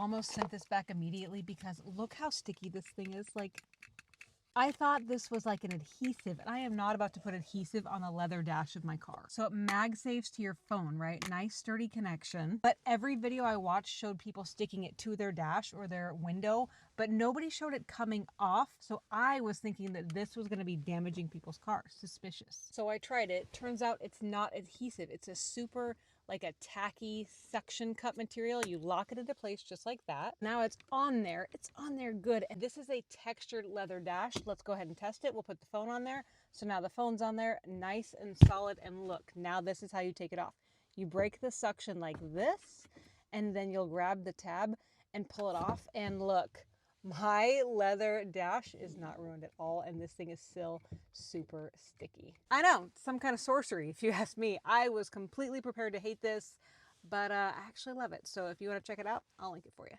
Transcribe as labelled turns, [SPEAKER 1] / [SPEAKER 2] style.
[SPEAKER 1] almost sent this back immediately because look how sticky this thing is. Like, I thought this was like an adhesive, and I am not about to put adhesive on the leather dash of my car. So it MagSafes to your phone, right? Nice sturdy connection. But every video I watched showed people sticking it to their dash or their window, but nobody showed it coming off. So I was thinking that this was going to be damaging people's cars. Suspicious. So I tried it. Turns out it's not adhesive. It's a super like a tacky suction cup material. You lock it into place just like that. Now it's on there. It's on there good. And this is a textured leather dash. Let's go ahead and test it. We'll put the phone on there. So now the phone's on there, nice and solid. And look, now this is how you take it off. You break the suction like this, and then you'll grab the tab and pull it off. And look, my leather dash is not ruined at all, and this thing is still super sticky. I know, some kind of sorcery, if you ask me. I was completely prepared to hate this, but I actually love it. So if you want to check it out, I'll link it for you.